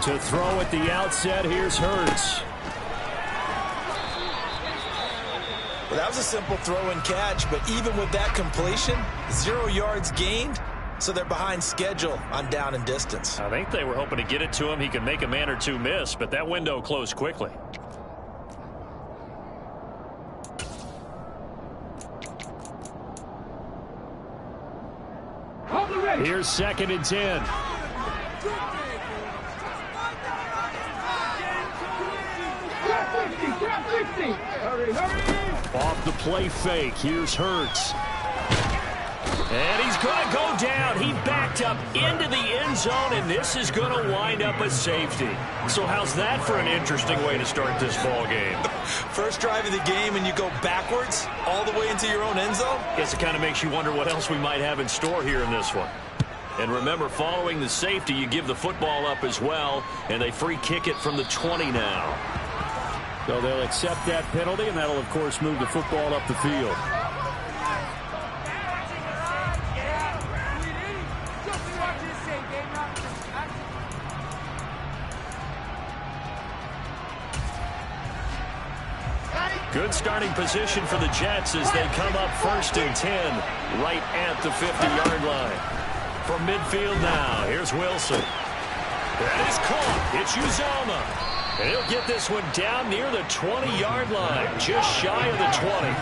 To throw at the outset, here's Hurts. Well, that was a simple throw and catch, but even with that completion, 0 yards gained, so they're behind schedule on down and distance. I think they were hoping to get it to him. He could make a man or two miss, but that window closed quickly. Here's 2nd and 10. Off the play fake. Here's Hurts. And he's going to go down. He backed up into the end zone, and this is going to wind up a safety. So how's that for an interesting way to start this ball game? First drive of the game, and you go backwards all the way into your own end zone? Guess it kind of makes you wonder what else we might have in store here in this one. And remember, following the safety, you give the football up as well, and they free kick it from the 20 now. So they'll accept that penalty, and that'll, of course, move the football up the field. Good starting position for the Jets as they come up 1st and 10 right at the 50-yard line. From midfield now, here's Wilson. That is caught. It's Uzomah. And he'll get this one down near the 20-yard line, just shy of the 20.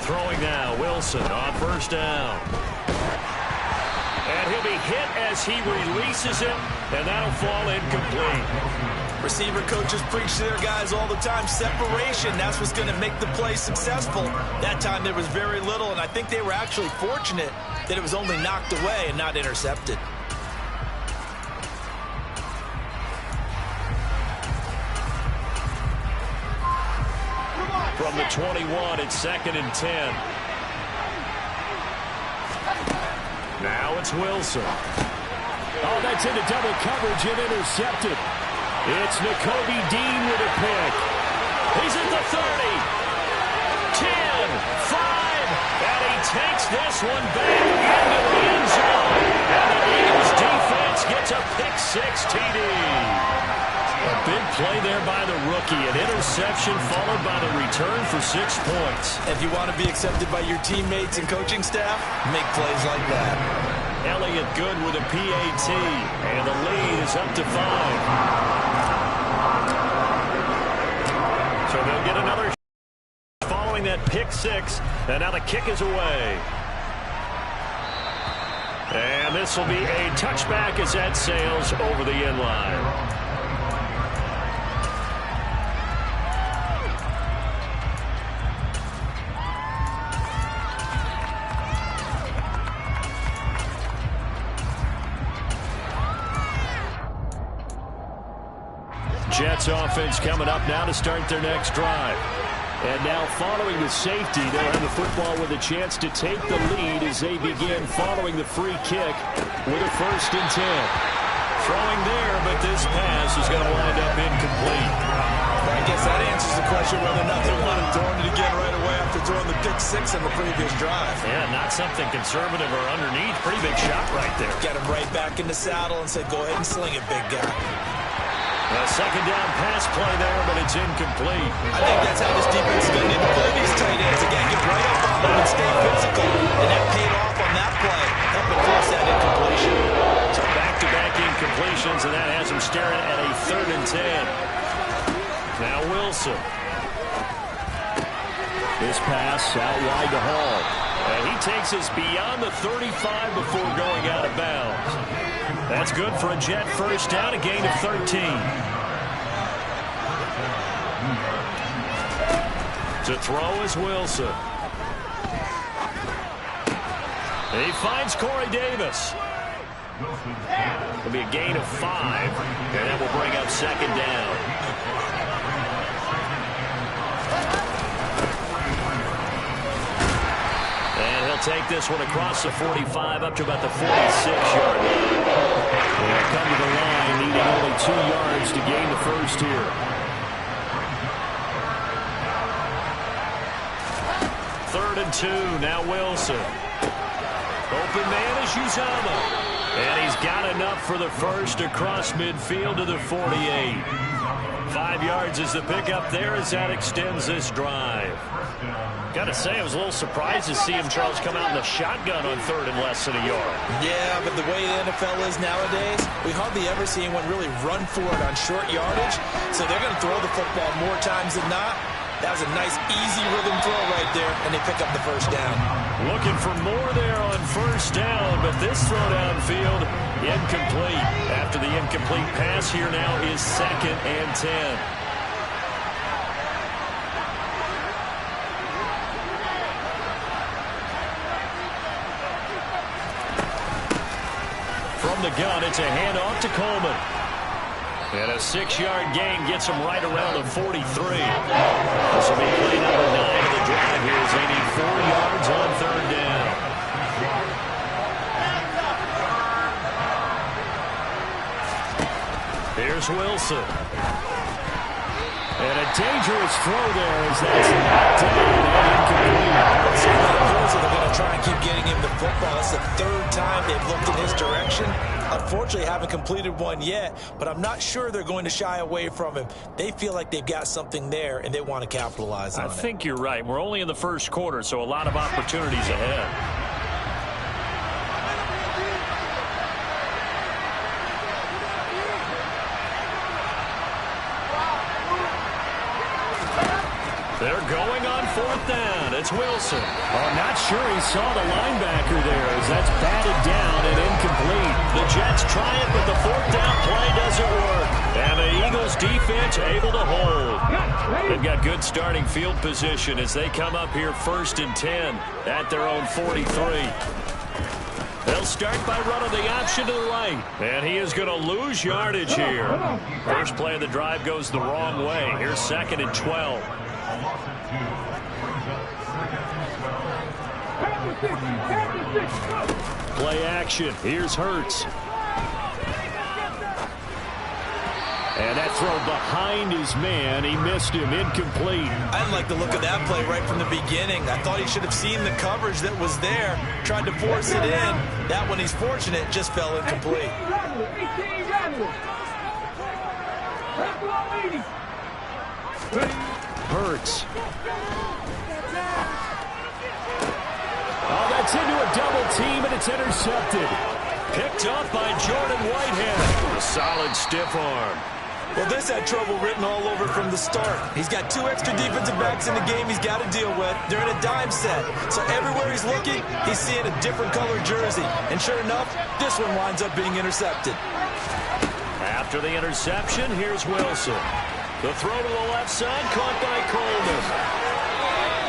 Throwing now, Wilson on 1st down. And he'll be hit as he releases it, and that'll fall incomplete. Receiver coaches preach to their guys all the time. Separation, that's what's going to make the play successful. That time there was very little, and I think they were actually fortunate that it was only knocked away and not intercepted. From the 21, it's 2nd and 10. Now it's Wilson. Oh, that's into double coverage and intercepted. It's Nakobe Dean with a pick. He's at the 30. 10, 5, and he takes this one back into the end zone. And the Eagles defense gets a pick-6 TD. A big play there by the rookie. An interception followed by the return for 6 points. If you want to be accepted by your teammates and coaching staff, make plays like that. Elliott good with a PAT. And the lead is up to 5. So they'll get another following that pick-6. And now the kick is away. And this will be a touchback as that sails over the end line. Jets offense coming up now to start their next drive. And now following the safety, they'll have the football with a chance to take the lead as they begin following the free kick with a 1st and 10. Throwing there, but this pass is going to wind up incomplete. Well, I guess that answers the question whether or not they want him throwing it again right away after throwing the pick-6 in the previous drive. Yeah, not something conservative or underneath. Pretty big shot right there. Get him right back in the saddle and say, go ahead and sling it, big guy. A 2nd down pass play there, but it's incomplete. I think that's how this defense is going to need to play these tight ends. Again, get right up on them and stay physical. And that paid off on that play, helping force that incompletion. So back-to-back incompletions, and that has him staring at a 3rd and 10. Now Wilson. This pass out wide to Hall. And he takes us beyond the 35 before going out of bounds. That's good for a Jet 1st down, a gain of 13. To throw is Wilson. And he finds Corey Davis. It'll be a gain of 5, and that will bring up 2nd down. And he'll take this one across the 45 up to about the 46-yard line. They'll come to the line, needing only 2 yards to gain the first here. Third and 2, now Wilson. Open man is Uzomah. And he's got enough for the first across midfield to the 48. 5 yards is the pickup there as that extends this drive. Got to say, I was a little surprised to see him, Charles, come out in the shotgun on third and less than a yard. Yeah, but the way the NFL is nowadays, we hardly ever see anyone really run for it on short yardage. So they're going to throw the football more times than not. That was a nice, easy rhythm throw right there, and they pick up the first down. Looking for more there on first down, but this throw downfield, incomplete. After the incomplete pass, here now is 2nd and 10. From the gun, it's a handoff to Coleman. And a 6-yard gain gets him right around the 43. This will be play number 9 of the drive here as they need 4 yards on third down. Here's Wilson. And a dangerous throw there as that's knocked down and incomplete. So they're going to try and keep getting him the football. It's the 3rd time they've looked in his direction. Unfortunately, haven't completed one yet, but I'm not sure they're going to shy away from him. They feel like they've got something there, and they want to capitalize on it. I think you're right. We're only in the first quarter, so a lot of opportunities ahead. They're going on 4th down. It's Wilson. I'm not sure he saw the linebacker there as that's batted down and incomplete. The Jets try it, but the 4th down play doesn't work. And the Eagles defense able to hold. They've got good starting field position as they come up here 1st and 10 at their own 43. They'll start by running the option to the right. And he is going to lose yardage here. First play of the drive goes the wrong way. Here's 2nd and 12. Play action. Here's Hurts. And that throw behind his man. He missed him. Incomplete. I didn't like the look of that play right from the beginning. I thought he should have seen the coverage that was there, tried to force it in. That one, he's fortunate, just fell incomplete. Hurts. Oh, that's into a double team, and it's intercepted. Picked up by Jordan Whitehead. A solid stiff arm. Well, this had trouble written all over from the start. He's got 2 extra defensive backs in the game he's got to deal with. They're in a dime set. So everywhere he's looking, he's seeing a different colored jersey. And sure enough, this one winds up being intercepted. After the interception, here's Wilson. The throw to the left side, caught by Coleman.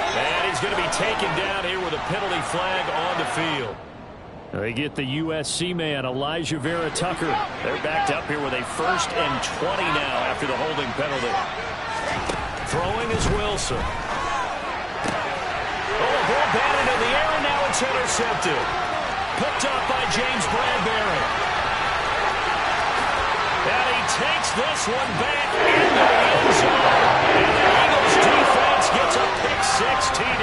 And he's going to be taken down here with a penalty flag on the field. They get the USC man, Elijah Vera Tucker. They're backed up here with a 1st and 20 now after the holding penalty. Throwing is Wilson. Oh, a ball batted in the air, and now it's intercepted. Picked up by James Bradbury. And he takes this one back into the end zone. And the Eagles defense gets a pick-6 TD.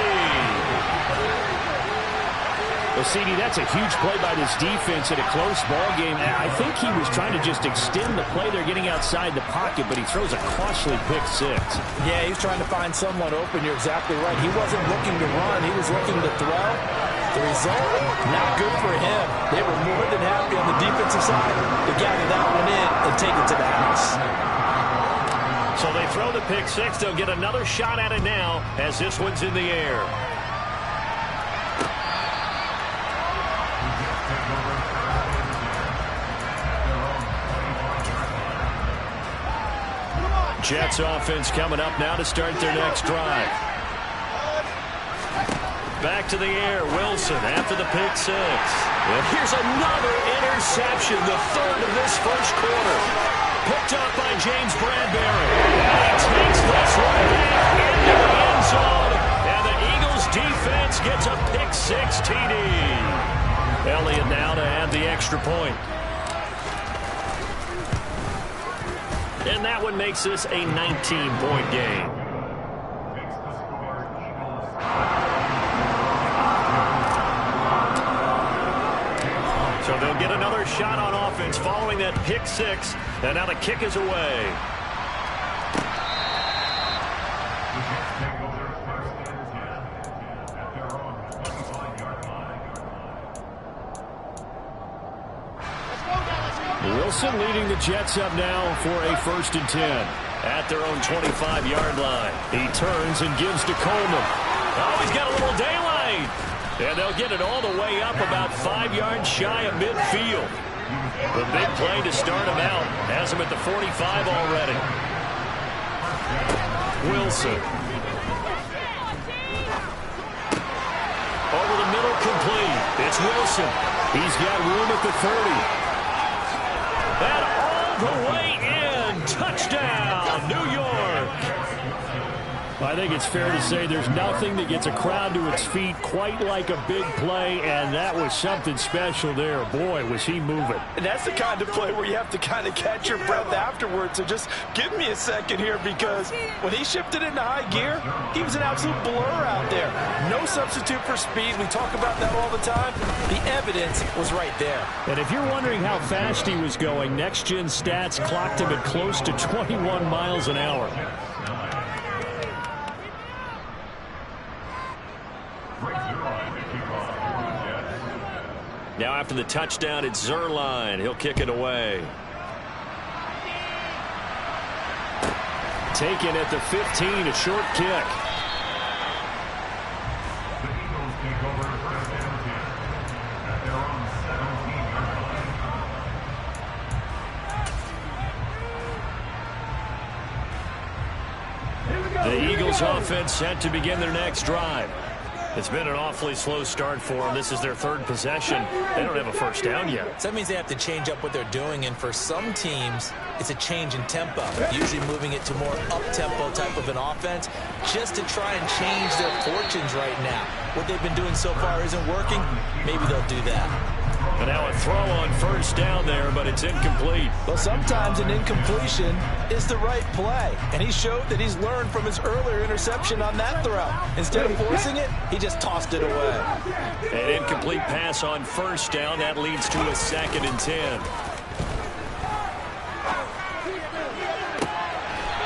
Well, CD, that's a huge play by this defense in a close ball game. I think he was trying to just extend the play. They're getting outside the pocket, but he throws a costly pick-6. Yeah, he's trying to find someone open. You're exactly right. He wasn't looking to run. He was looking to throw. The result, not good for him. They were more than happy on the defensive side to gather that one in and take it to the house. So they throw the pick-6. They'll get another shot at it now as this one's in the air. Jets offense coming up now to start their next drive. Back to the air, Wilson after the pick-6. And here's another interception, the 3rd of this first quarter. Picked up by James Bradbury. And he takes this one back into the end zone. And the Eagles defense gets a pick-6 TD. Elliott now to add the extra point. And that one makes this a 19-point game. So they'll get another shot on offense following that pick six. And now the kick is away. Wilson leading the Jets up now for a 1st and 10 at their own 25-yard line. He turns and gives to Coleman. Oh, he's got a little daylight. And they'll get it all the way up about 5 yards shy of midfield. The big play to start him out has him at the 45 already. Wilson. Over the middle, complete. It's Wilson. He's got room at the 30. And all the way in. Touchdown, New York. I think it's fair to say there's nothing that gets a crowd to its feet quite like a big play, and that was something special there. Boy, was he moving. And that's the kind of play where you have to kind of catch your breath afterwards. So just give me a second here, because when he shifted into high gear, he was an absolute blur out there. No substitute for speed. We talk about that all the time. The evidence was right there. And if you're wondering how fast he was going, Next Gen Stats clocked him at close to 21 miles an hour. Now after the touchdown, it's Zerline. He'll kick it away. Taken at the 15, a short kick. The Eagles offense set to begin their next drive. It's been an awfully slow start for them. This is their 3rd possession. They don't have a first down yet. So that means they have to change up what they're doing, and for some teams, it's a change in tempo, usually moving it to more up-tempo type of an offense just to try and change their fortunes right now. What they've been doing so far isn't working. Maybe they'll do that. And now a throw on first down there, but it's incomplete. Well, sometimes an incompletion is the right play, and he showed that he's learned from his earlier interception on that throw. Instead of forcing it, he just tossed it away. An incomplete pass on first down. That leads to a 2nd and 10.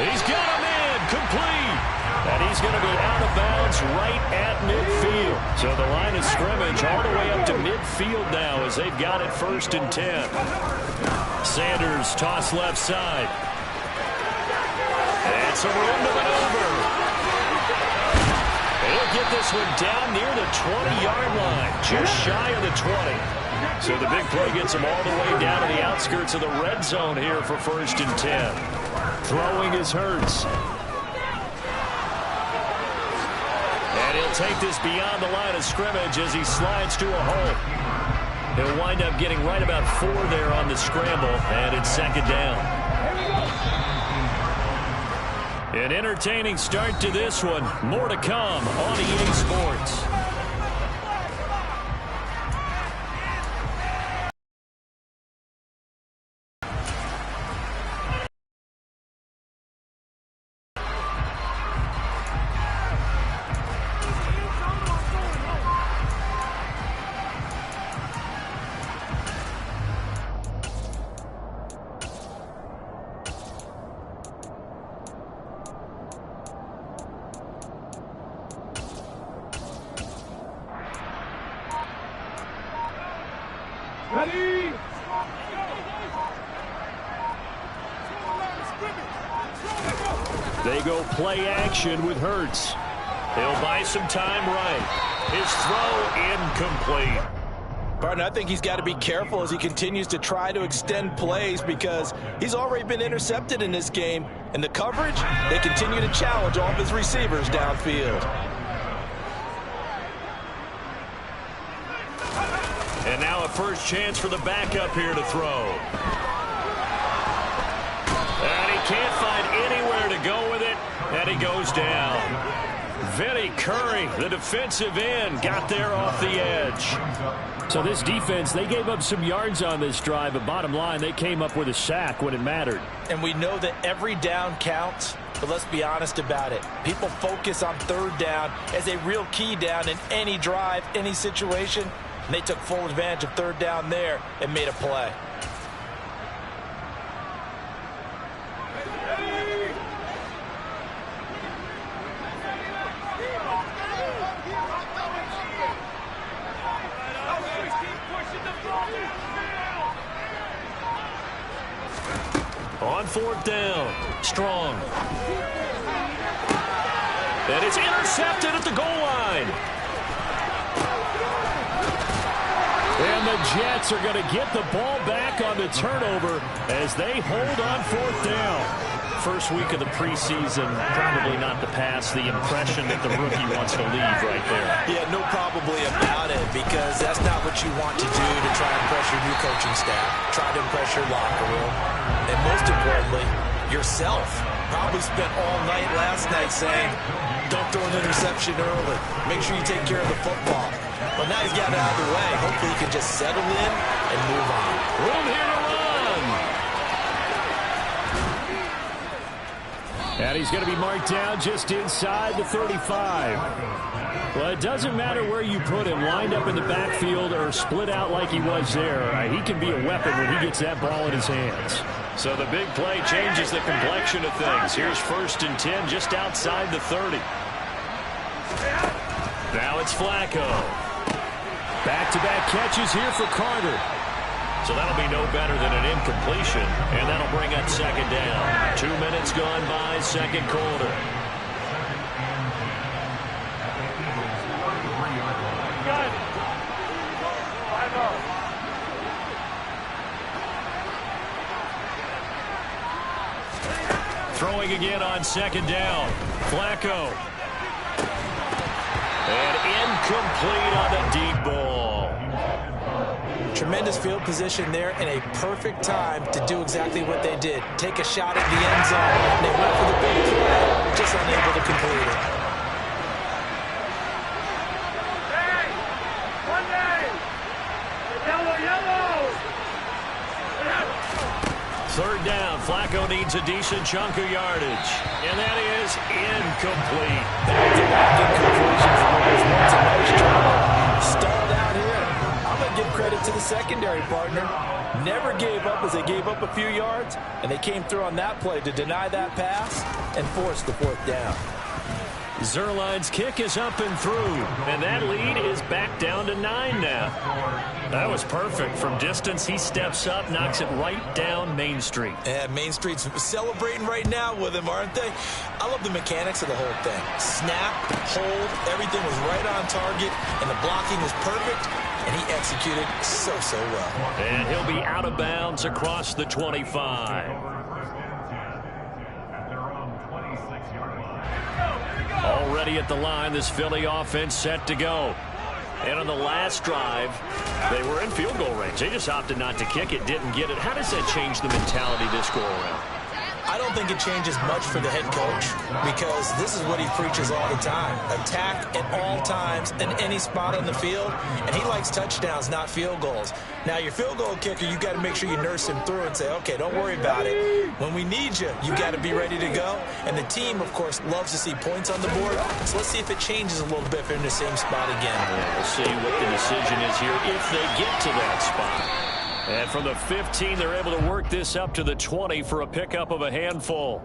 He's got him in, complete. And he's going to go out of bounds right at midfield. So the line of scrimmage all the way up to midfield now as they've got it 1st and 10. Sanders toss left side. And some room to maneuver. He'll get this one down near the 20-yard line, just shy of the 20. So the big play gets him all the way down to the outskirts of the red zone here for 1st and 10. Throwing is Hurts. And he'll take this beyond the line of scrimmage as he slides to a hole. He'll wind up getting right about 4 there on the scramble, and it's 2nd down. An entertaining start to this one. More to come on EA Sports. Ready? They go play action with Hurts. He'll buy some time right. His throw incomplete. Partner, I think he's got to be careful as he continues to try to extend plays because he's already been intercepted in this game. And the coverage, they continue to challenge all of his receivers downfield. And now a first chance for the backup here to throw. And he can't find anywhere to go with it, and he goes down. Vinny Curry, the defensive end, got there off the edge. So this defense, they gave up some yards on this drive, but bottom line, they came up with a sack when it mattered. And we know that every down counts, but let's be honest about it. People focus on third down as a real key down in any drive, any situation, and they took full advantage of third down there and made a play. On fourth down, Strong. And it's intercepted at the goal line. And the Jets are going to get the ball back on the turnover as they hold on fourth down. First week of the preseason, probably not to pass the impression that the rookie wants to leave right there. Yeah, no probably about it, because that's not what you want to do to try and impress your new coaching staff, try to impress your locker room, and most importantly, yourself. Probably spent all night last night saying, don't throw an interception early. Make sure you take care of the football. But now he's got it out of the way. Hopefully he can just settle in and move on. Room here to run. And he's going to be marked down just inside the 35. Well, it doesn't matter where you put him, lined up in the backfield or split out like he was there. He can be a weapon when he gets that ball in his hands. So the big play changes the complexion of things. Here's 1st and 10 just outside the 30. Now it's Flacco. Back-to-back catches here for Carter. So that'll be no better than an incompletion, and that'll bring up 2nd down. 2 minutes gone by, 2nd quarter. Throwing again on 2nd down. Flacco. And incomplete on the deep ball. Tremendous field position there and a perfect time to do exactly what they did. Take a shot at the end zone. They went for the big play, just unable to complete it. Hey! One day! Yellow! 3rd down. Flacco needs a decent chunk of yardage. And that is incomplete. Back-to-back incompletion for what was once a nice job. Stalled out here. I'm going to give credit to the secondary partner. Never gave up as they gave up a few yards, and they came through on that play to deny that pass and force the 4th down. Zerline's kick is up and through, and that lead is back down to 9 now. That was perfect. From distance, he steps up, knocks it right down Main Street. Yeah, Main Street's celebrating right now with him, aren't they? I love the mechanics of the whole thing. Snap, hold, everything was right on target, and the blocking was perfect, and he executed so well. And he'll be out of bounds across the 25. Already at the line, this Philly offense set to go. And on the last drive, they were in field goal range. They just opted not to kick it, didn't get it. How does that change the mentality this go around? I don't think it changes much for the head coach, because this is what he preaches all the time. Attack at all times in any spot on the field, and he likes touchdowns, not field goals. Now, your field goal kicker, you got to make sure you nurse him through and say, okay, don't worry about it. When we need you, you got to be ready to go. And the team, of course, loves to see points on the board. So let's see if it changes a little bit if they're in the same spot again. Yeah, we'll see what the decision is here if they get to that spot. And from the 15, they're able to work this up to the 20 for a pickup of a handful.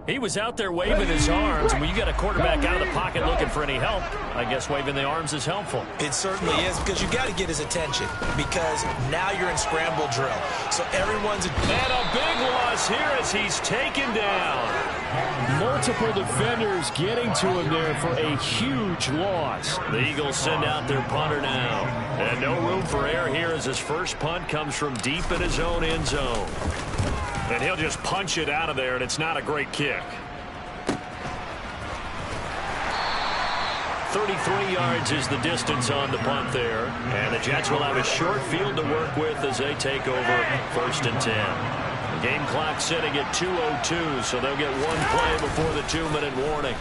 He was out there waving his arms. When you got a quarterback out of the pocket looking for any help, I guess waving the arms is helpful. It certainly is, because you got to get his attention, because now you're in scramble drill. So everyone's... And a big loss here as he's taken down. Multiple defenders getting to him there for a huge loss. The Eagles send out their punter now. And no room for error here as his first punt comes from deep in his own end zone. And he'll just punch it out of there, and it's not a great kick. 33 yards is the distance on the punt there. And the Jets will have a short field to work with as they take over 1st and 10. The game clock sitting at 2:02, so they'll get one play before the 2-minute warning.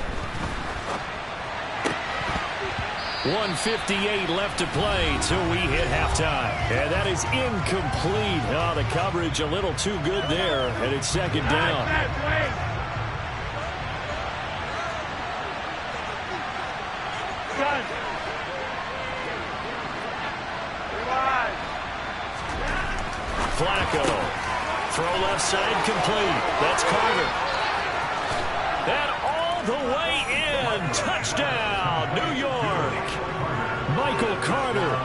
1:58 left to play till we hit halftime. And that is incomplete. Oh, the coverage a little too good there, and it's second down. Flacco. Throw left side complete. That's Carter. And all the way in. Touchdown, New York. Michael Carter,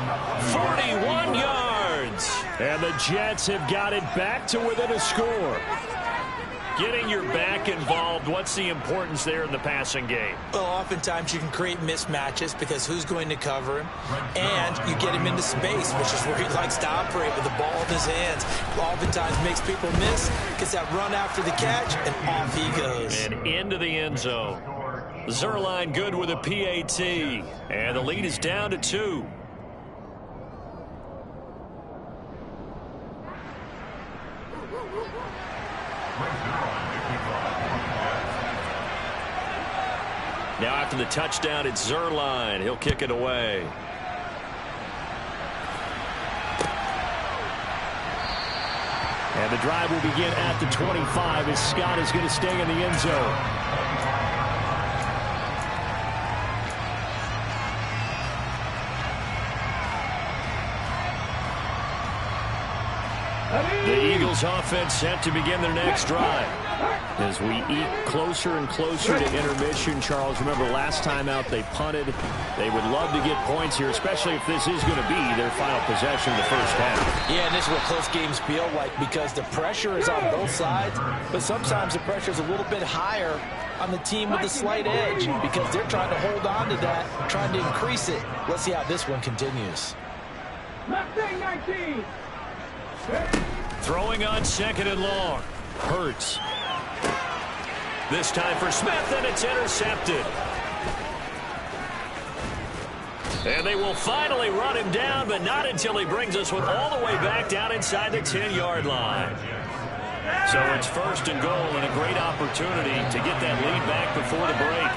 41 yards. And the Jets have got it back to within a score. Getting your back involved, what's the importance there in the passing game? Well, oftentimes you can create mismatches because who's going to cover him? And you get him into space, which is where he likes to operate with the ball in his hands. Oftentimes makes people miss, gets that run after the catch, and off he goes. And into the end zone. Zerline good with a PAT. And the lead is down to 2. Now after the touchdown, it's Zerline. He'll kick it away. And the drive will begin at the 25 as Scott is going to stay in the end zone. The Eagles offense set to begin their next drive. As we eke closer and closer to intermission, Charles, remember last time out they punted. They would love to get points here, especially if this is going to be their final possession of the first half. Yeah, and this is what close games feel like because the pressure is on both sides, but sometimes the pressure is a little bit higher on the team with the slight edge because they're trying to hold on to that, trying to increase it. Let's see how this one continues. Throwing on second and long. Hurts. This time for Smith, and it's intercepted. And they will finally run him down, but not until he brings us all the way back down inside the 10-yard line. So it's first and goal and a great opportunity to get that lead back before the break.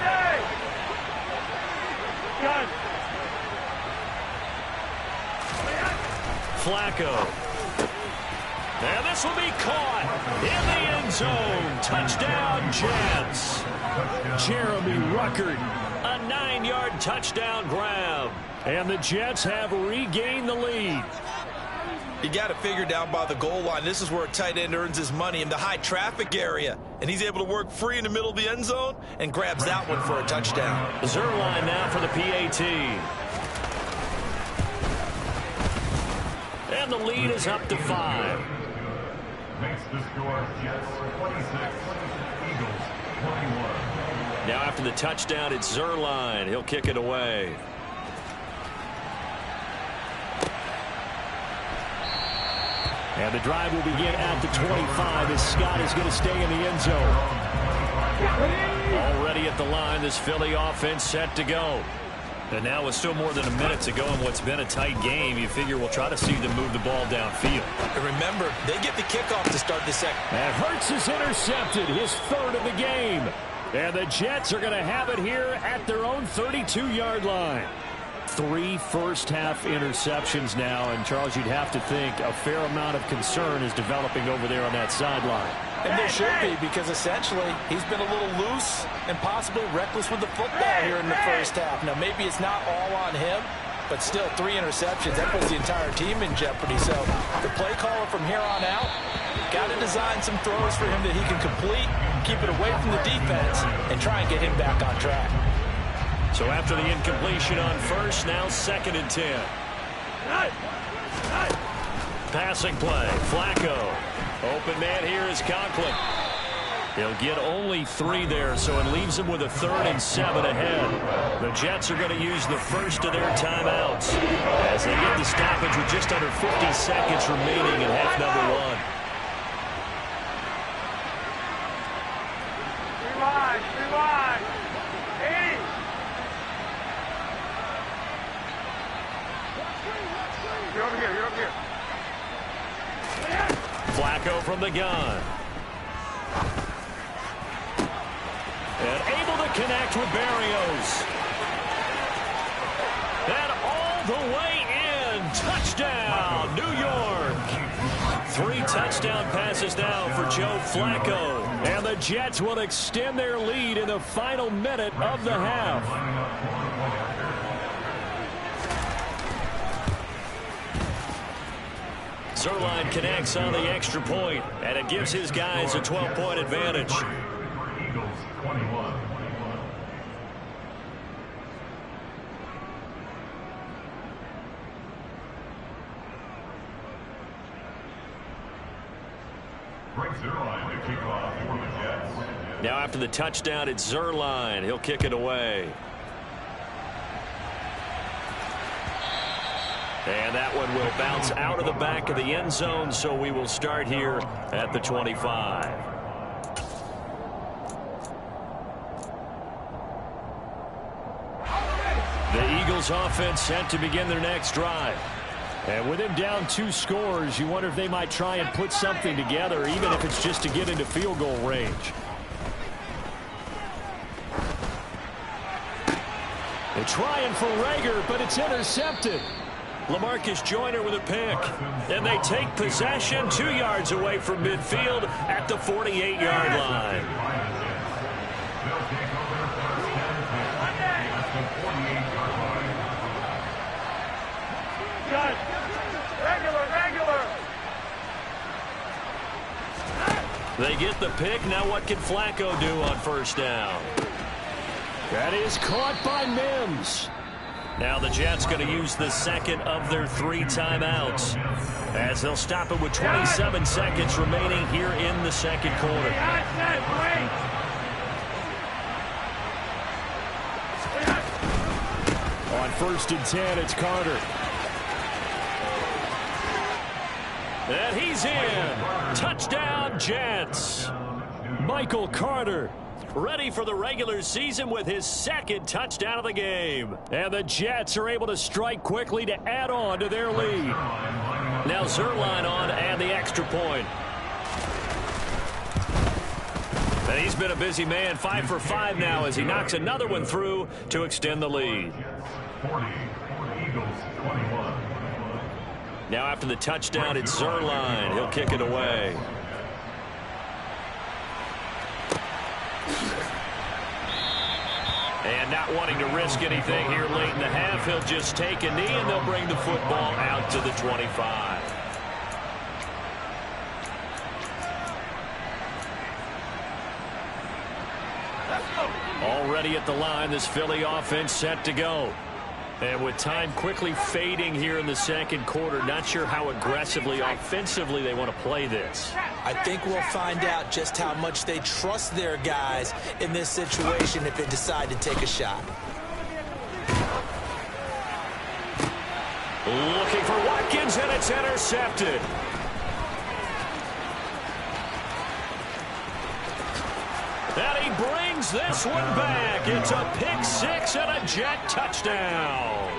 Flacco. And this will be caught in the end zone. Touchdown, Jets. Jeremy Ruckert, a 9-yard touchdown grab. And the Jets have regained the lead. You got to figure down by the goal line. This is where a tight end earns his money in the high traffic area. And he's able to work free in the middle of the end zone and grabs that one for a touchdown. Zerline now for the PAT. And the lead is up to 5. Makes the score Jets 26, Eagles 21. Now after the touchdown, it's Zerline. He'll kick it away. And the drive will begin at the 25 as Scott is going to stay in the end zone. Already at the line, this Philly offense set to go. And now with still more than a minute to go in what's been a tight game, you figure we'll try to see them move the ball downfield. And remember, they get the kickoff to start the second. And Hurts is intercepted, his third of the game. And the Jets are going to have it here at their own 32-yard line. 3 first-half interceptions now, and Charles, you'd have to think a fair amount of concern is developing over there on that sideline. And there should be, because essentially he's been a little loose and possibly reckless with the football here in the first half. Now, maybe it's not all on him, but still 3 interceptions. That puts the entire team in jeopardy. So the play caller from here on out got to design some throws for him that he can complete, keep it away from the defense, and try and get him back on track. So after the incompletion on first, now 2nd and 10. Passing play, Flacco. Open man here is Conklin. He'll get only 3 there, so it leaves him with a 3rd and 7 ahead. The Jets are going to use the first of their timeouts as they get the stoppage with just under 50 seconds remaining in half number 1. Rewind. 80. You're over here. Flacco from the gun. And able to connect with Berrios. 3 touchdown passes now for Joe Flacco. And the Jets will extend their lead in the final minute of the half. Zerline connects on the extra point, and it gives his guys a 12-point advantage. Eagles 21. Zerline to kick off for the Jets. Now after the touchdown, it's Zerline. He'll kick it away. And that one will bounce out of the back of the end zone, so we will start here at the 25. The Eagles offense set to begin their next drive. And with him down 2 scores, you wonder if they might try and put something together, even if it's just to get into field goal range. They're trying for Rager, but it's intercepted. LaMarcus Joyner with a pick. And they take possession 2 yards away from midfield at the 48-yard line. They get the pick. Now what can Flacco do on first down? That is caught by Mims. Now the Jets going to use the second of their 3 timeouts, as they'll stop it with 27 seconds remaining here in the second quarter. On 1st and 10, it's Carter. And he's in. Touchdown, Jets. Michael Carter, ready for the regular season with his 2nd touchdown of the game. And the Jets are able to strike quickly to add on to their lead. Now Zerline on and the extra point. And he's been a busy man, 5 for 5 now as he knocks another one through to extend the lead. 40, Eagles 21. Now after the touchdown, it's Zerline. He'll kick it away. And not wanting to risk anything here late in the half, he'll just take a knee and they'll bring the football out to the 25. Already at the line, this Philly offense set to go. And with time quickly fading here in the second quarter, not sure how aggressively, offensively they want to play this. I think we'll find out just how much they trust their guys in this situation if they decide to take a shot. Looking for Watkins, and it's intercepted. And he brings this one back. It's a pick-6 and a Jet touchdown.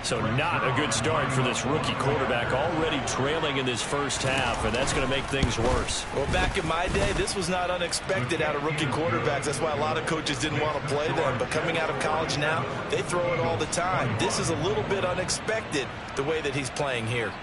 So not a good start for this rookie quarterback, already trailing in this first half, and that's going to make things worse. Well, back in my day, this was not unexpected out of rookie quarterbacks. That's why a lot of coaches didn't want to play them. But coming out of college now, they throw it all the time. This is a little bit unexpected, the way that he's playing here.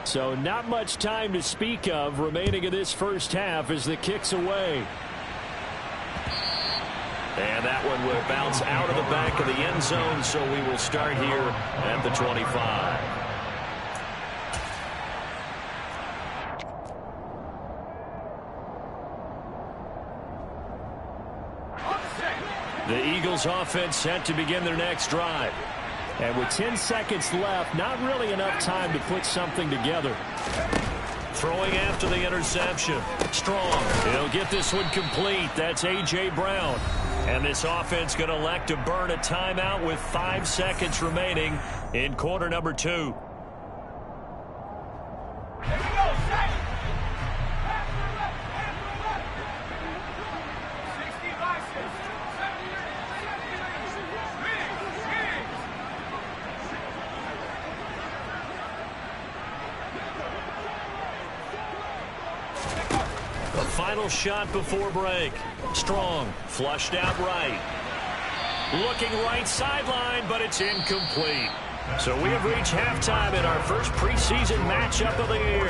So not much time to speak of remaining in this first half as the kick's away. And that one will bounce out of the back of the end zone, so we will start here at the 25. The Eagles offense set to begin their next drive. And with 10 seconds left, not really enough time to put something together. Throwing after the interception. Strong. He'll get this one complete. That's A.J. Brown. And this offense going to elect to burn a timeout with 5 seconds remaining in quarter number 2. final shot before break. Strong, flushed out right. Looking right sideline, but it's incomplete. So we have reached halftime in our first preseason matchup of the year.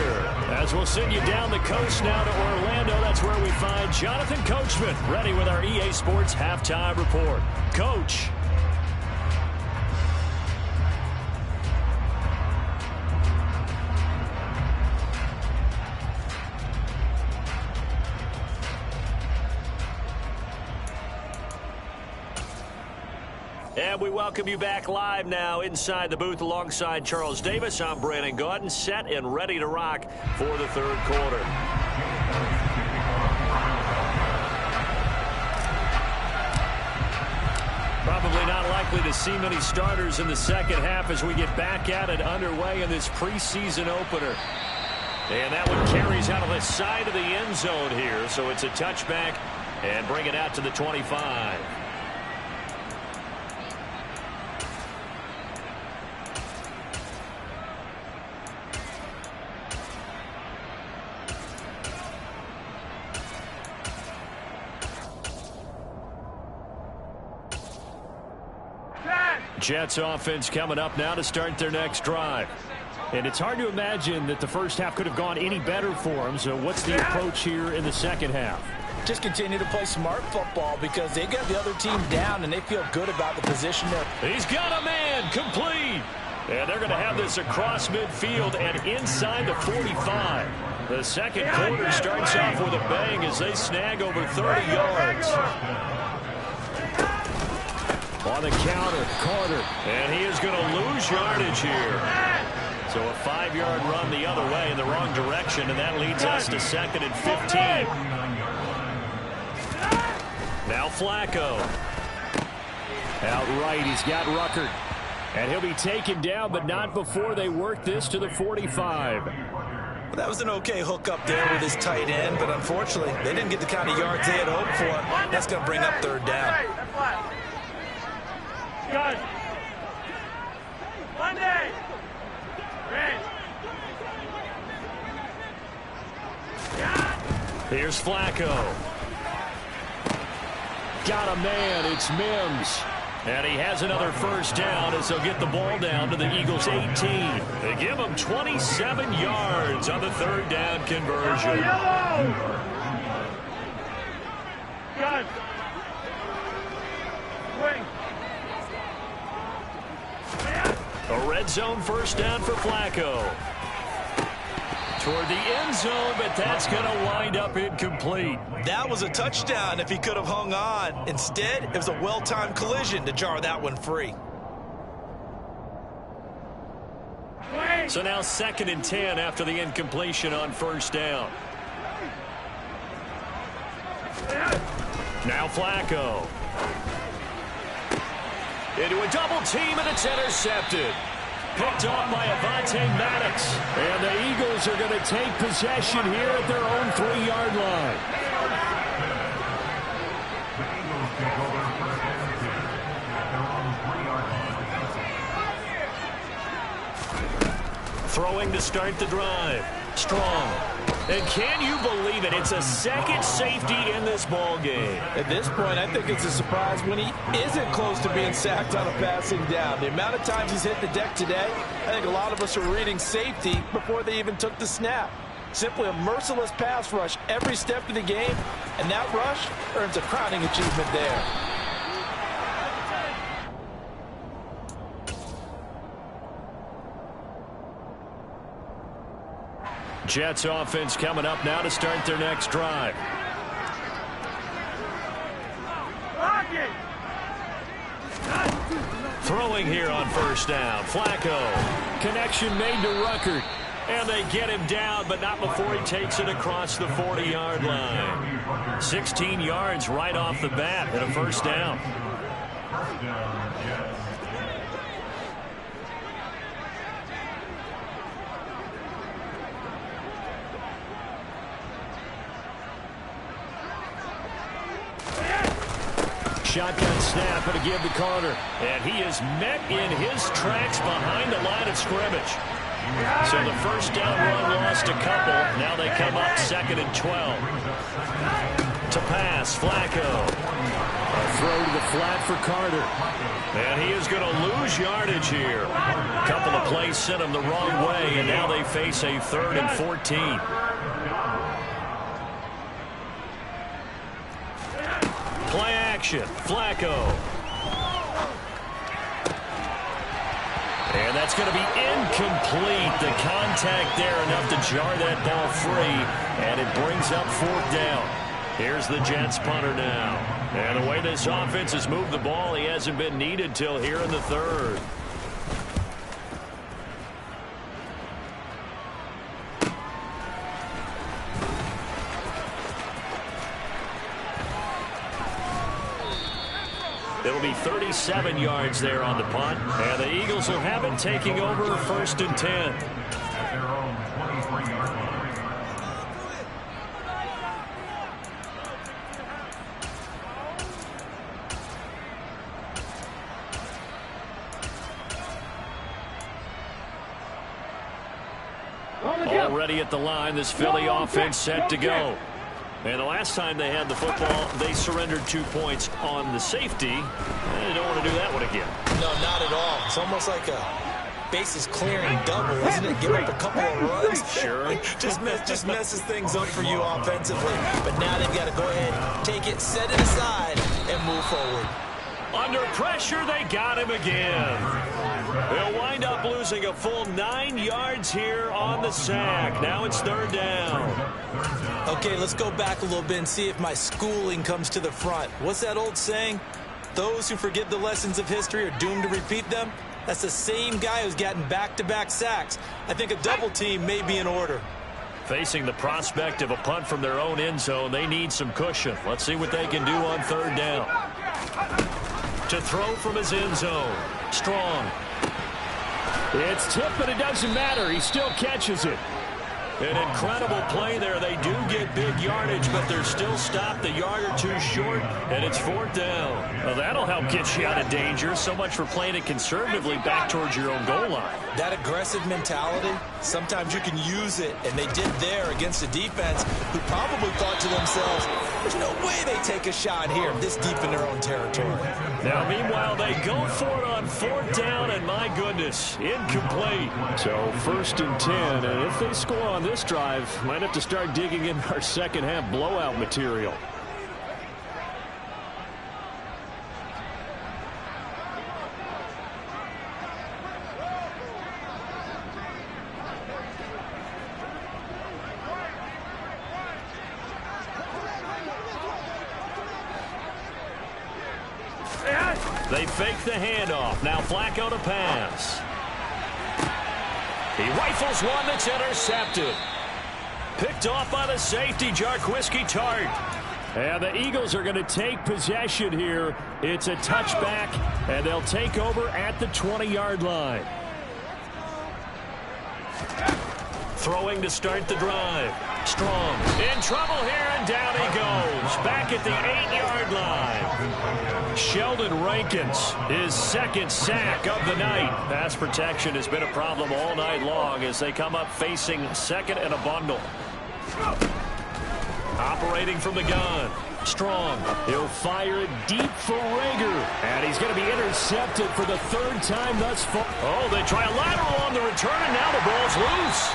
As we'll send you down the coast now to Orlando, that's where we find Jonathan Coachman, ready with our EA Sports halftime report. Coach. And we welcome you back live now inside the booth alongside Charles Davis. I'm Brandon Gaudin, set and ready to rock for the third quarter. Probably not likely to see many starters in the second half as we get back at it underway in this preseason opener. And that one carries out of the side of the end zone here, so it's a touchback and bring it out to the 25. Jets offense coming up now to start their next drive. And it's hard to imagine that the first half could have gone any better for them. So what's the approach here in the second half? Just continue to play smart football because they got the other team down and they feel good about the position there. He's got a man complete. And they're going to have this across midfield and inside the 45. The second quarter starts off with a bang as they snag over 30 yards. On the counter, Carter, and he is going to lose yardage here. So a 5-yard run the other way in the wrong direction, and that leads us to 2nd and 15. Now Flacco. Out right, he's got Ruckert. And he'll be taken down, but not before they work this to the 45. Well, that was an okay hook up there with his tight end, but unfortunately, they didn't get the kind of yards they had hoped for. That's going to bring up third down. Good. Monday. Here's Flacco. Got a man. It's Mims. And he has another first down as they'll get the ball down to the Eagles' 18. They give him 27 yards on the third down conversion. Good. Wing. A red zone first down for Flacco. Toward the end zone, but that's going to wind up incomplete. That was a touchdown if he could have hung on. Instead, it was a well-timed collision to jar that one free. So now 2nd and 10 after the incompletion on first down. Now Flacco. Into a double team, and it's intercepted. Picked off by Avonte Maddox. And the Eagles are going to take possession here at their own 3-yard line. Throwing to start the drive. Strong. And can you believe it? It's a second safety in this ball game. At this point, I think it's a surprise when he isn't close to being sacked on a passing down. The amount of times he's hit the deck today, I think a lot of us are reading safety before they even took the snap. Simply a merciless pass rush every step of the game, and that rush earns a crowning achievement there. Jets offense coming up now to start their next drive. Throwing here on first down. Flacco. Connection made to Ruckert. And they get him down, but not before he takes it across the 40-yard line. 16 yards right off the bat and a first down. Shotgun snap and a give to Carter. And he is met in his tracks behind the line of scrimmage. So the first down run lost a couple. Now they come up 2nd and 12. To pass, Flacco. A throw to the flat for Carter. And he is going to lose yardage here. A couple of plays sent him the wrong way, and now they face a 3rd and 14. Play action, Flacco. And that's going to be incomplete. The contact there enough to jar that ball free, and it brings up 4th down. Here's the Jets punter now. And the way this offense has moved the ball, he hasn't been needed till here in the 3rd. It'll be 37 yards there on the punt. And the Eagles will have it, taking over 1st and 10. At their own 23-yard line. Already at the line, this Philly offense set to go. And the last time they had the football, they surrendered 2 points on the safety. They don't want to do that one again. No, not at all. It's almost like a bases clearing double, isn't it? Give up a couple of runs. Sure. just messes things up for you offensively. But now they've got to go ahead, take it, set it aside, and move forward. Under pressure, they got him again. They'll wind up losing a full 9 yards here on the sack. Now it's 3rd down. Okay, let's go back a little bit and see if my schooling comes to the front. What's that old saying? Those who forget the lessons of history are doomed to repeat them. That's the same guy who's gotten back-to-back sacks. I think a double team may be in order. Facing the prospect of a punt from their own end zone, they need some cushion. Let's see what they can do on 3rd down. To throw from his end zone. Strong. It's tipped, but it doesn't matter. He still catches it. An incredible play there. They do get big yardage, but they're still stopped a yard or two short, and it's 4th down. Well, that'll help get you out of danger. So much for playing it conservatively back towards your own goal line. That aggressive mentality, sometimes you can use it, and they did there against a defense who probably thought to themselves, there's no way they take a shot here this deep in their own territory. Now, meanwhile, they go for it on 4th down, and my goodness, incomplete. So 1st and 10, and if they score on this drive, might have to start digging in our second half blowout material. They fake the handoff. Now Flacco to pass. He rifles one that's intercepted. Picked off by the safety, Jarquiski Tart. And the Eagles are going to take possession here. It's a touchback, and they'll take over at the 20-yard line. Throwing to start the drive. Strong. In trouble here, and down he goes. Back at the 8-yard line. Sheldon Rankins, his 2nd sack of the night. Pass protection has been a problem all night long as they come up facing 2nd and a bundle. Operating from the gun. Strong. He'll fire it deep for Rager. And he's going to be intercepted for the 3rd time thus far. Oh, they try a lateral on the return, and now the ball's loose.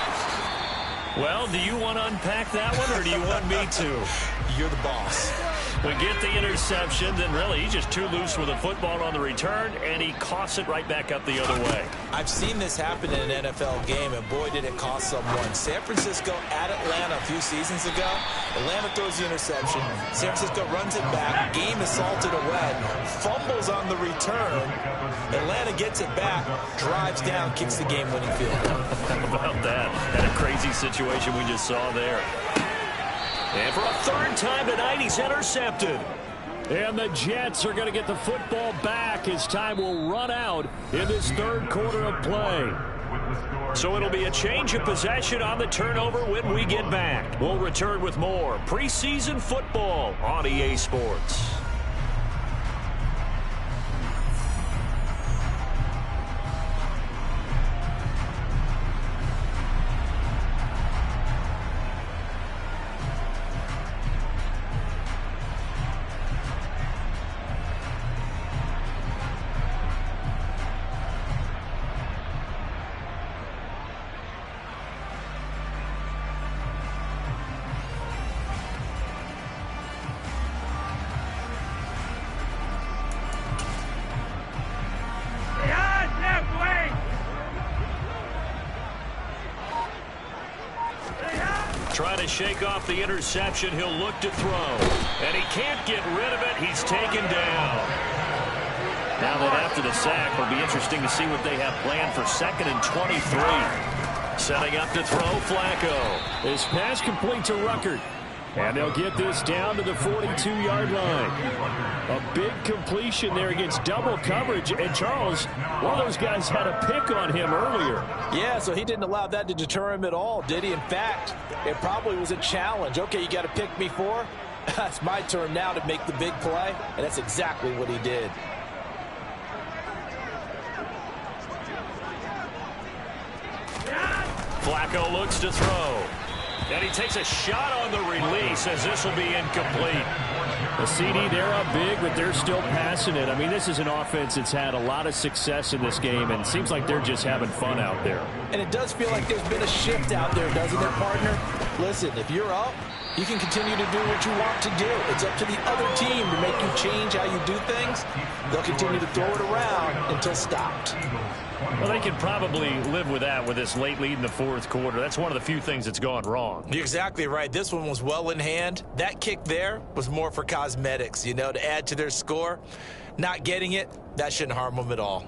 Well, do you want to unpack that one, or do you want me to? You're the boss. We get the interception, then really he's just too loose with a football on the return, and he coughs it right back up the other way. I've seen this happen in an NFL game, and boy, did it cost someone. San Francisco at Atlanta a few seasons ago. Atlanta throws the interception. San Francisco runs it back. Game is salted away. Fumbles on the return. Atlanta gets it back, drives down, kicks the game-winning field goal. How about that? And a crazy situation we just saw there. And for a 3rd time tonight, he's intercepted. And the Jets are going to get the football back as time will run out in this 3rd quarter of play. So it'll be a change of possession on the turnover when we get back. We'll return with more preseason football on EA Sports. trying to shake off the interception. He'll look to throw. And he can't get rid of it. He's taken down. Now that after the sack, it'll be interesting to see what they have planned for 2nd and 23. Setting up to throw, Flacco. This pass complete to Ruckert. And they'll get this down to the 42-yard line. A big completion there against double coverage. And Charles, one of those guys had a pick on him earlier. Yeah, so he didn't allow that to deter him at all, did he? In fact, it probably was a challenge. Okay, you got to pick me for? It's my turn now to make the big play. And that's exactly what he did. Flacco looks to throw. And he takes a shot on the release as this will be incomplete. The CD, they're up big, but they're still passing it. I mean, this is an offense that's had a lot of success in this game, and it seems like they're just having fun out there. And it does feel like there's been a shift out there, doesn't it, partner? Listen, if you're up, you can continue to do what you want to do. It's up to the other team to make you change how you do things. They'll continue to throw it around until stopped. Well, they can probably live with that with this late lead in the 4th quarter. That's one of the few things that's gone wrong. You're exactly right. This one was well in hand. That kick there was more for cosmetics, you know, to add to their score. Not getting it, that shouldn't harm them at all.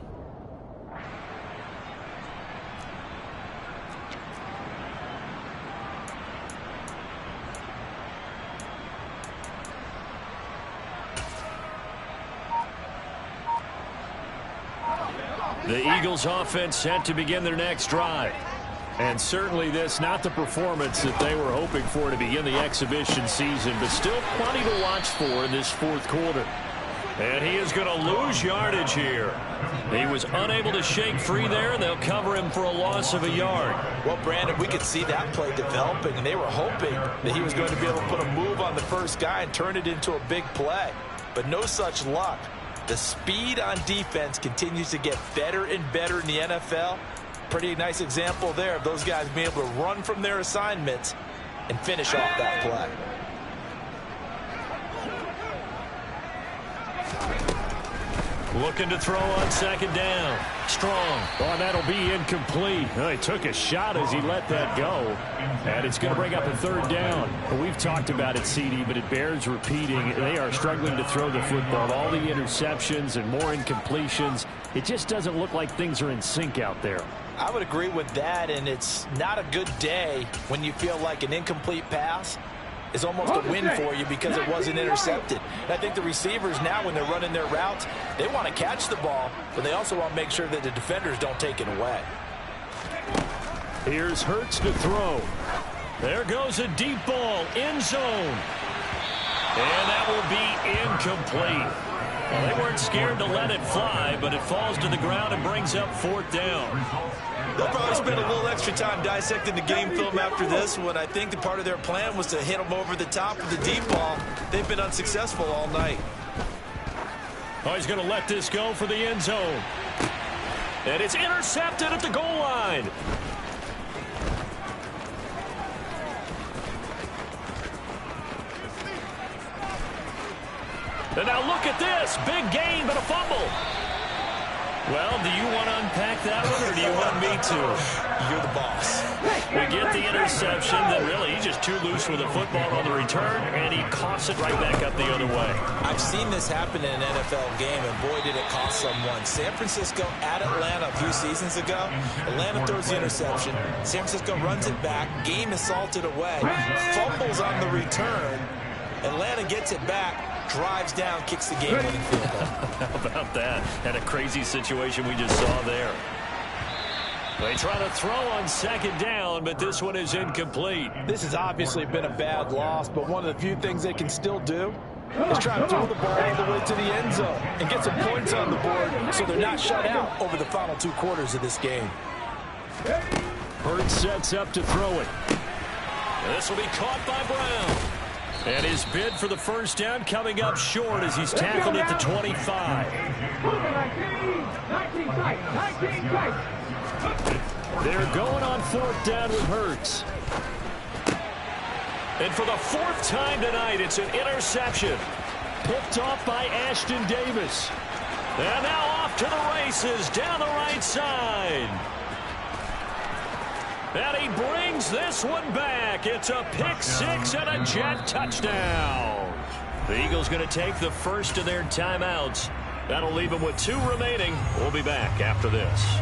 The Eagles offense set to begin their next drive. And certainly this not the performance that they were hoping for to begin the exhibition season, but still plenty to watch for in this 4th quarter. And he is going to lose yardage here. He was unable to shake free there. They'll cover him for a loss of a yard. Well, Brandon, we could see that play developing, and they were hoping that he was going to be able to put a move on the first guy and turn it into a big play. But no such luck. The speed on defense continues to get better and better in the NFL. Pretty nice example there of those guys being able to run from their assignments and finish off that play. Looking to throw on 2nd down. Strong. Oh, that'll be incomplete. Oh, he took a shot as he let that go. And it's going to bring up a 3rd down. Well, we've talked about it, CD, but it bears repeating. They are struggling to throw the football. All the interceptions and more incompletions. It just doesn't look like things are in sync out there. I would agree with that, and it's not a good day when you feel like an incomplete pass is almost a win for you because it wasn't intercepted. And I think the receivers now, when they're running their routes, they want to catch the ball, but they also want to make sure that the defenders don't take it away. Here's Hurts to throw. There goes a deep ball, end zone. And that will be incomplete. Well, they weren't scared to let it fly, but it falls to the ground and brings up 4th down. They'll probably spend a little extra time dissecting the game film after this one. I think the part of their plan was to hit them over the top with the deep ball. They've been unsuccessful all night. Oh, he's going to let this go for the end zone. And it's intercepted at the goal line. And now look at this. Big gain, but a fumble. Well, do you want to unpack that one, or do you want me to? You're the boss. We get the interception, then really he's just too loose with the football on the return, and he coughs it right back up the other way. I've seen this happen in an NFL game, and boy, did it cost someone. San Francisco at Atlanta a few seasons ago. Atlanta throws the interception. San Francisco runs it back. Game is salted away. Fumbles on the return. Atlanta gets it back. Drives down, kicks the game-winning field goal. How about that? And a crazy situation we just saw there. They try to throw on 2nd down, but this one is incomplete. This has obviously been a bad loss, but one of the few things they can still do is try to throw the ball all the way to the end zone and get some points on the board so they're not shut out over the final 2 quarters of this game. Hurts sets up to throw it. This will be caught by Brown. And his bid for the 1st down coming up short as he's tackled at the 25. They're going on 4th down with Hurts. And for the 4th time tonight, it's an interception. Picked off by Ashton Davis. And now off to the races down the right side. And he brings this one back. It's a pick six and a Jet touchdown. The Eagles going to take the first of their timeouts. That'll leave them with 2 remaining. We'll be back after this.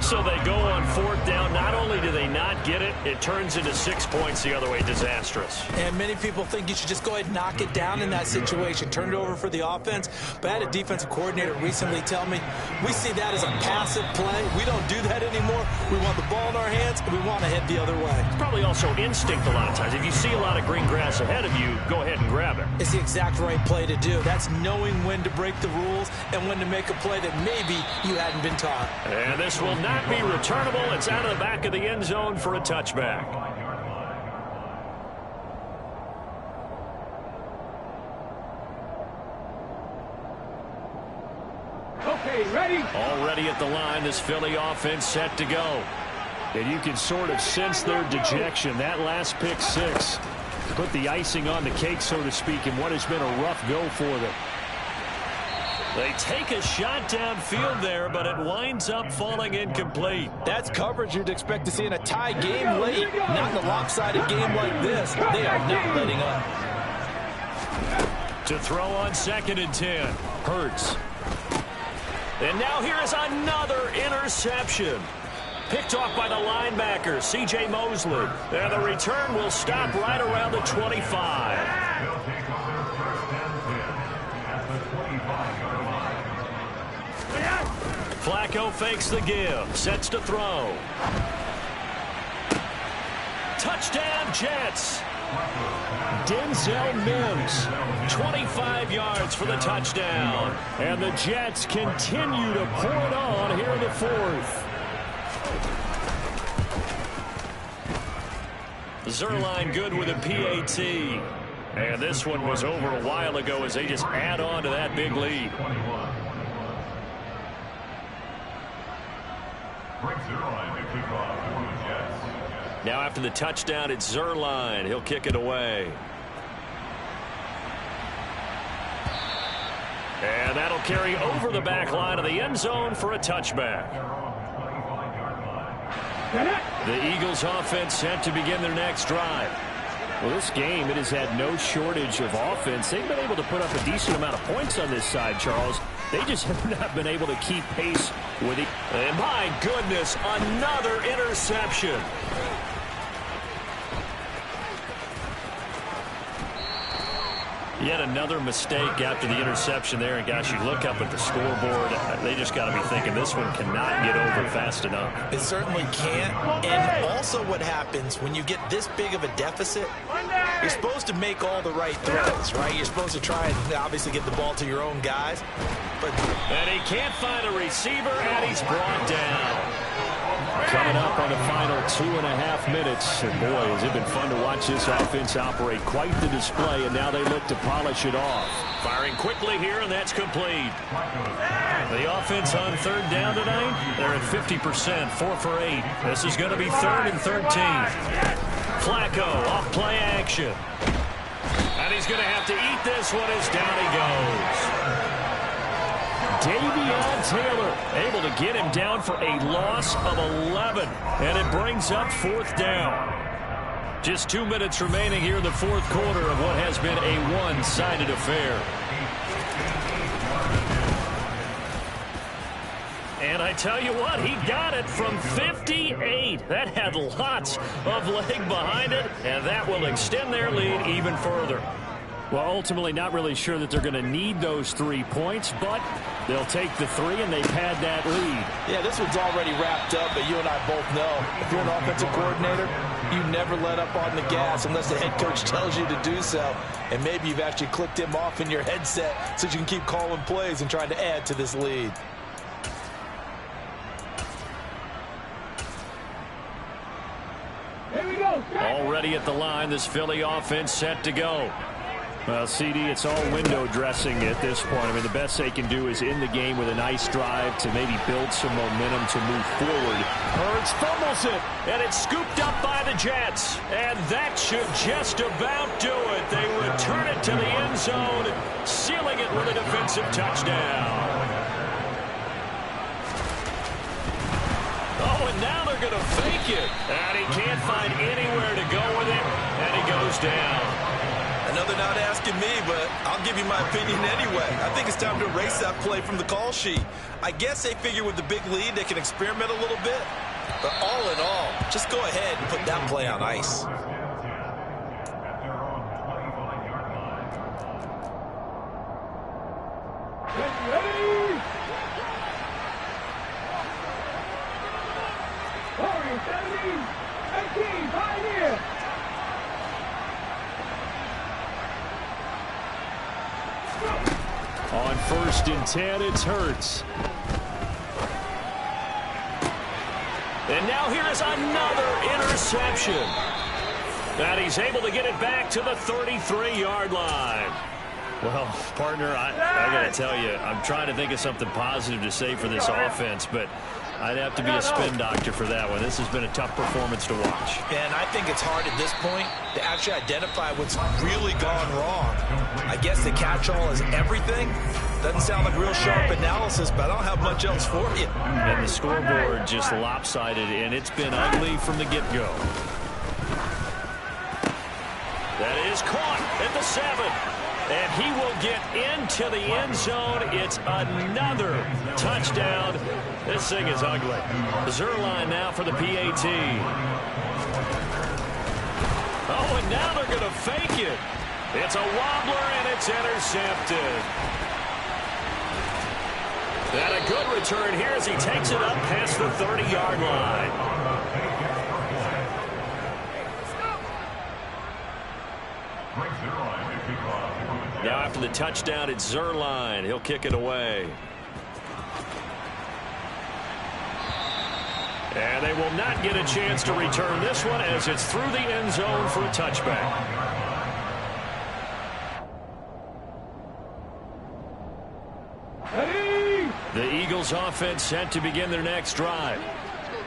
So they go on 4th down. Not only do they not get it, it turns into 6 points the other way. Disastrous. And many people think you should just go ahead and knock it down in that situation. Turn it over for the offense. But I had a defensive coordinator recently tell me, we see that as a passive play. We don't do that anymore. We want the ball in our hands, and we want to head the other way. It's probably also instinct a lot of times. If you see a lot of green grass ahead of you, go ahead and grab it. It's the exact right play to do. That's knowing when to break the rules and when to make a play that maybe you hadn't been taught. And this will not be returnable. It's out of the back of the end zone for a touchback. Okay, ready? Already at the line, this Philly offense set to go. And you can sort of sense their dejection. That last pick six put the icing on the cake, so to speak, in what has been a rough go for them. They take a shot downfield there, but it winds up falling incomplete. That's coverage you'd expect to see in a tie game late. Not in a lopsided game like this. They are not letting up. To throw on 2nd and 10. Hurts. And now here is another interception. Picked off by the linebacker, C.J. Mosley. And the return will stop right around the 25. Flacco fakes the give, sets to throw. Touchdown, Jets. Denzel Mims, 25 yards for the touchdown. and the Jets continue to pour it on here in the 4th. Zerline good with a PAT. And this one was over a while ago as they just add on to that big lead. Now after the touchdown, it's Zerline. He'll kick it away. And that'll carry over the back line of the end zone for a touchback. The Eagles offense set to begin their next drive. Well, this game, it has had no shortage of offense. They've been able to put up a decent amount of points on this side, Charles. They just have not been able to keep pace with it. And my goodness, another interception. Yet another mistake after the interception there. And gosh, you look up at the scoreboard, they just got to be thinking this one cannot get over fast enough. It certainly can't. And also what happens when you get this big of a deficit, you're supposed to make all the right throws, right? You're supposed to try and obviously get the ball to your own guys. And he can't find a receiver, and he's brought down. Coming up on the final 2.5 minutes. And boy, has it been fun to watch this offense operate. Quite the display, and now they look to polish it off. Firing quickly here, and that's complete. The offense on 3rd down tonight, they're at 50%, 4 for 8. This is going to be 3rd and 13. Flacco off play action. And he's going to have to eat this one as down he goes. Davion Taylor able to get him down for a loss of 11. And it brings up 4th down. Just 2 minutes remaining here in the 4th quarter of what has been a one-sided affair. And I tell you what, he got it from 58. That had lots of leg behind it, and that will extend their lead even further. Well, ultimately not really sure that they're going to need those 3 points, but they'll take the 3, and they've had that lead. Yeah, this one's already wrapped up, but you and I both know if you're an offensive coordinator, you never let up on the gas unless the head coach tells you to do so. And maybe you've actually clicked him off in your headset so you can keep calling plays and trying to add to this lead. Here we go. Already at the line, this Philly offense set to go. Well, CD, it's all window dressing at this point. I mean, the best they can do is end the game with a nice drive to maybe build some momentum to move forward. Hurts fumbles it, and it's scooped up by the Jets. And that should just about do it. They return it to the end zone, sealing it with a defensive touchdown. Oh, and going to fake it. And he can't find anywhere to go with it, and he goes down. Another not asking me, but I'll give you my opinion anyway. I think it's time to erase that play from the call sheet. I guess they figure with the big lead they can experiment a little bit. But all in all, just go ahead and put that play on ice. Ready? Warrior 70, 18, Pioneer. On 1st and 10, it's Hurts. And now here is another interception. And he's able to get it back to the 33-yard line. Well, partner, I got to tell you, I'm trying to think of something positive to say for this offense, but I'd have to be a spin doctor for that one. This has been a tough performance to watch. And I think it's hard at this point to actually identify what's really gone wrong. I guess the catch-all is everything. Doesn't sound like real sharp analysis, but I don't have much else for you. And the scoreboard just lopsided, and it's been ugly from the get-go. That is caught at the 7. And he will get into the end zone. It's another touchdown. This thing is ugly. Zerline now for the PAT. Oh, and now they're going to fake it. It's a wobbler, and it's intercepted. And a good return here as he takes it up past the 30-yard line. Now after the touchdown, it's Zerline. He'll kick it away. And they will not get a chance to return this one as it's through the end zone for a touchback. Ready? The Eagles offense set to begin their next drive.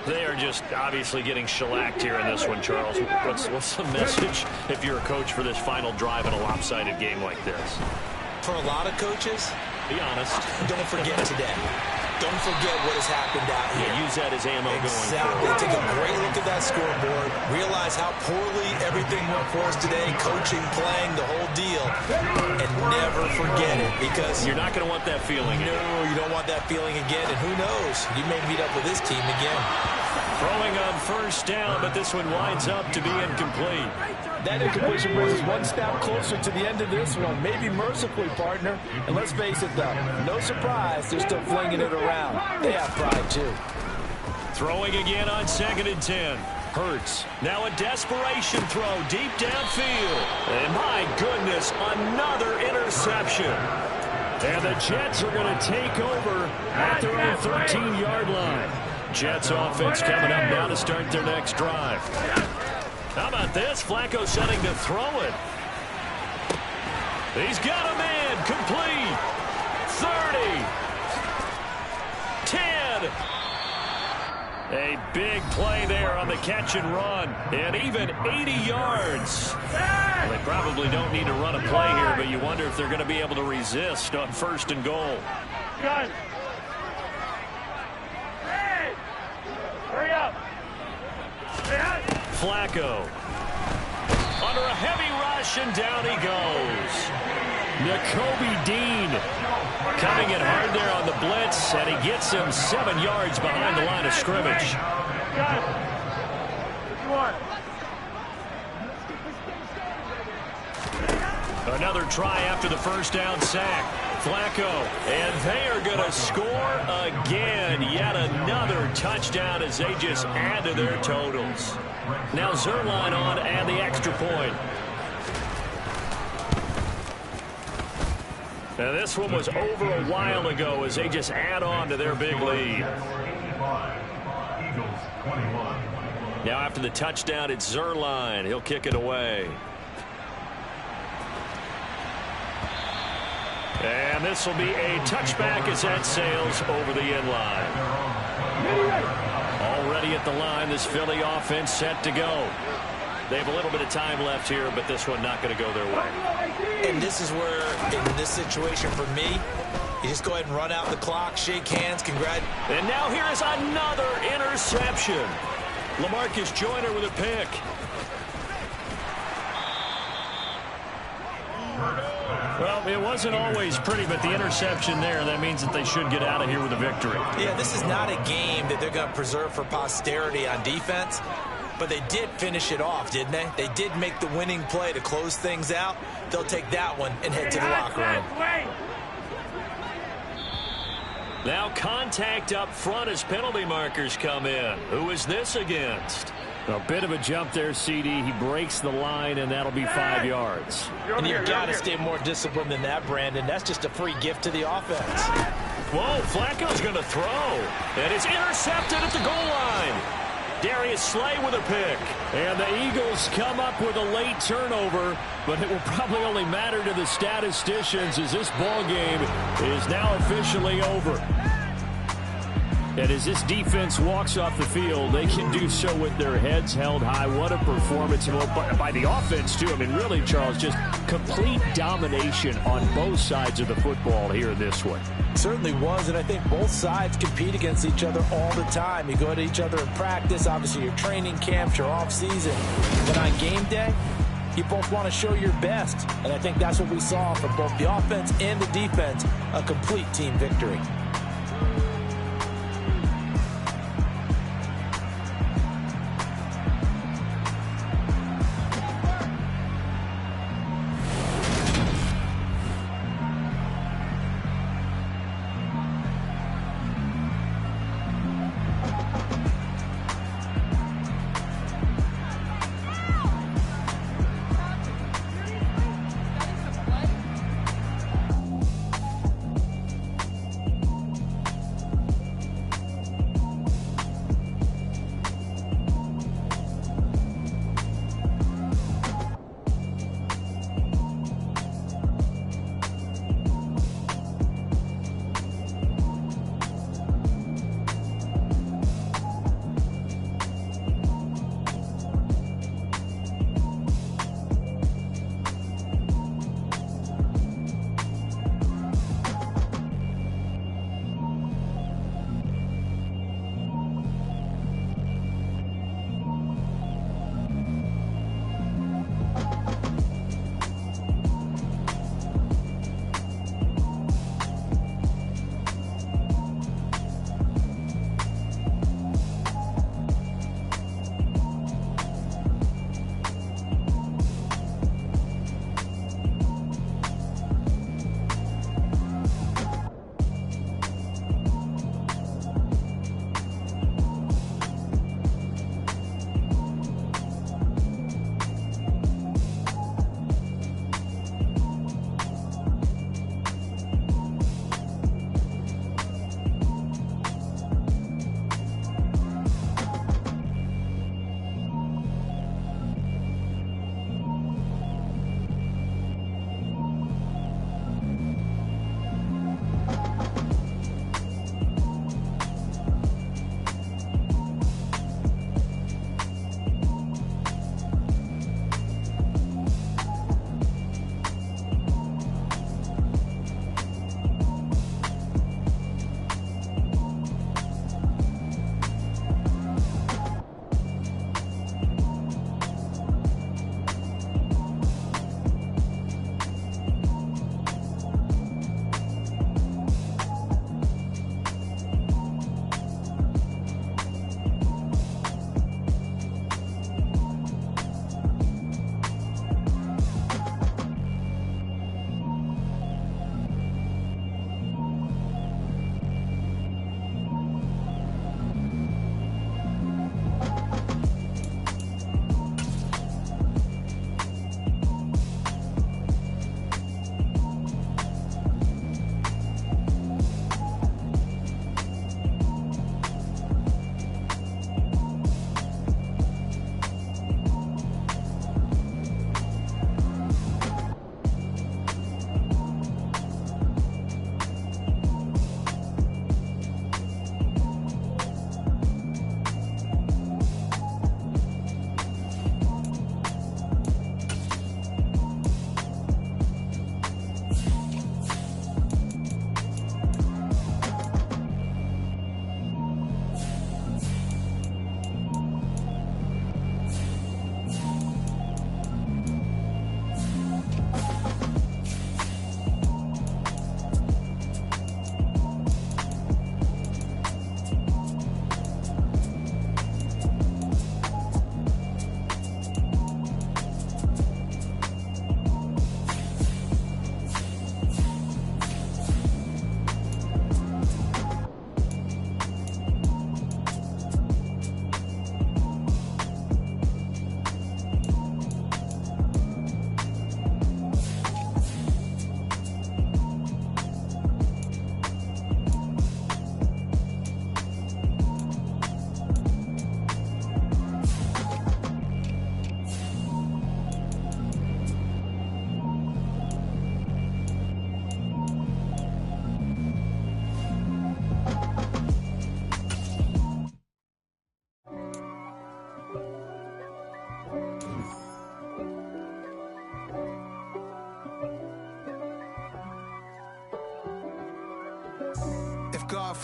They are just obviously getting shellacked here in this one, Charles. What's the message if you're a coach for this final drive in a lopsided game like this? For a lot of coaches, be honest. Don't forget today. Don't forget what has happened out here. Yeah, use that as ammo going Exactly. forward. Take a great look at that scoreboard. Realize how poorly everything went for us today. Coaching, playing, the whole deal. And never forget it because you're not going to want that feeling again. No, you don't want that feeling again. And who knows? You may meet up with this team again. Throwing on 1st down, but this one winds up to be incomplete. That incompletion brings us one step closer to the end of this one. Maybe mercifully, partner. And let's face it, though, no surprise, they're still flinging it around. They have pride, too. Throwing again on 2nd and 10. Hurts. Now a desperation throw deep downfield. And my goodness, another interception. And the Jets are going to take over at their own 13-yard line. Jets offense coming up now to start their next drive. How about this? Flacco setting to throw it. He's got a man. Complete. 30. 10. A big play there on the catch and run. And even 80 yards. Well, they probably don't need to run a play here, but you wonder if they're going to be able to resist on 1st and goal. Gun. Hurry up. Flacco. Under a heavy rush, and down he goes. Nakobe Dean coming in hard there on the blitz, and he gets him 7 yards behind the line of scrimmage. Another try after the 1st down sack. Flacco, and they are going to score again. Yet another touchdown as they just add to their totals. Now Zerline on and the extra point. Now this one was over a while ago as they just add on to their big lead. Now after the touchdown, it's Zerline. He'll kick it away. And this will be a touchback as that sails over the end line. Already at the line, this Philly offense set to go. They have a little bit of time left here, but this one not going to go their way. And this is where, in this situation for me, you just go ahead and run out the clock, shake hands, congrats. And now here is another interception. LaMarcus Joyner with a pick. Well, it wasn't always pretty, but the interception there, that means that they should get out of here with a victory. Yeah, this is not a game that they're going to preserve for posterity on defense, but they did finish it off, didn't they? They did make the winning play to close things out. They'll take that one and head to the locker room. Now contact up front as penalty markers come in. Who is this against? A bit of a jump there, CD. He breaks the line, and that'll be 5 yards. And you've got to stay more disciplined than that, Brandon. That's just a free gift to the offense. Whoa, Flacco's going to throw. And it's intercepted at the goal line. Darius Slay with a pick. And the Eagles come up with a late turnover, but it will probably only matter to the statisticians as this ball game is now officially over. And as this defense walks off the field, they can do so with their heads held high. What a performance by the offense, too. I mean, really, Charles, just complete domination on both sides of the football here in this one. Certainly was, and I think both sides compete against each other all the time. You go to each other in practice, obviously your training camps, your off-season. But on game day, you both want to show your best. And I think that's what we saw from both the offense and the defense, a complete team victory.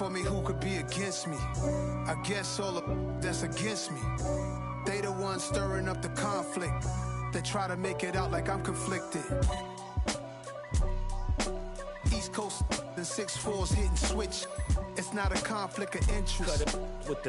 for me, who could be against me? I guess all the that's against me. They the ones stirring up the conflict. They try to make it out like I'm conflicted. East Coast and 6'4's hitting switch. It's not a conflict of interest. With the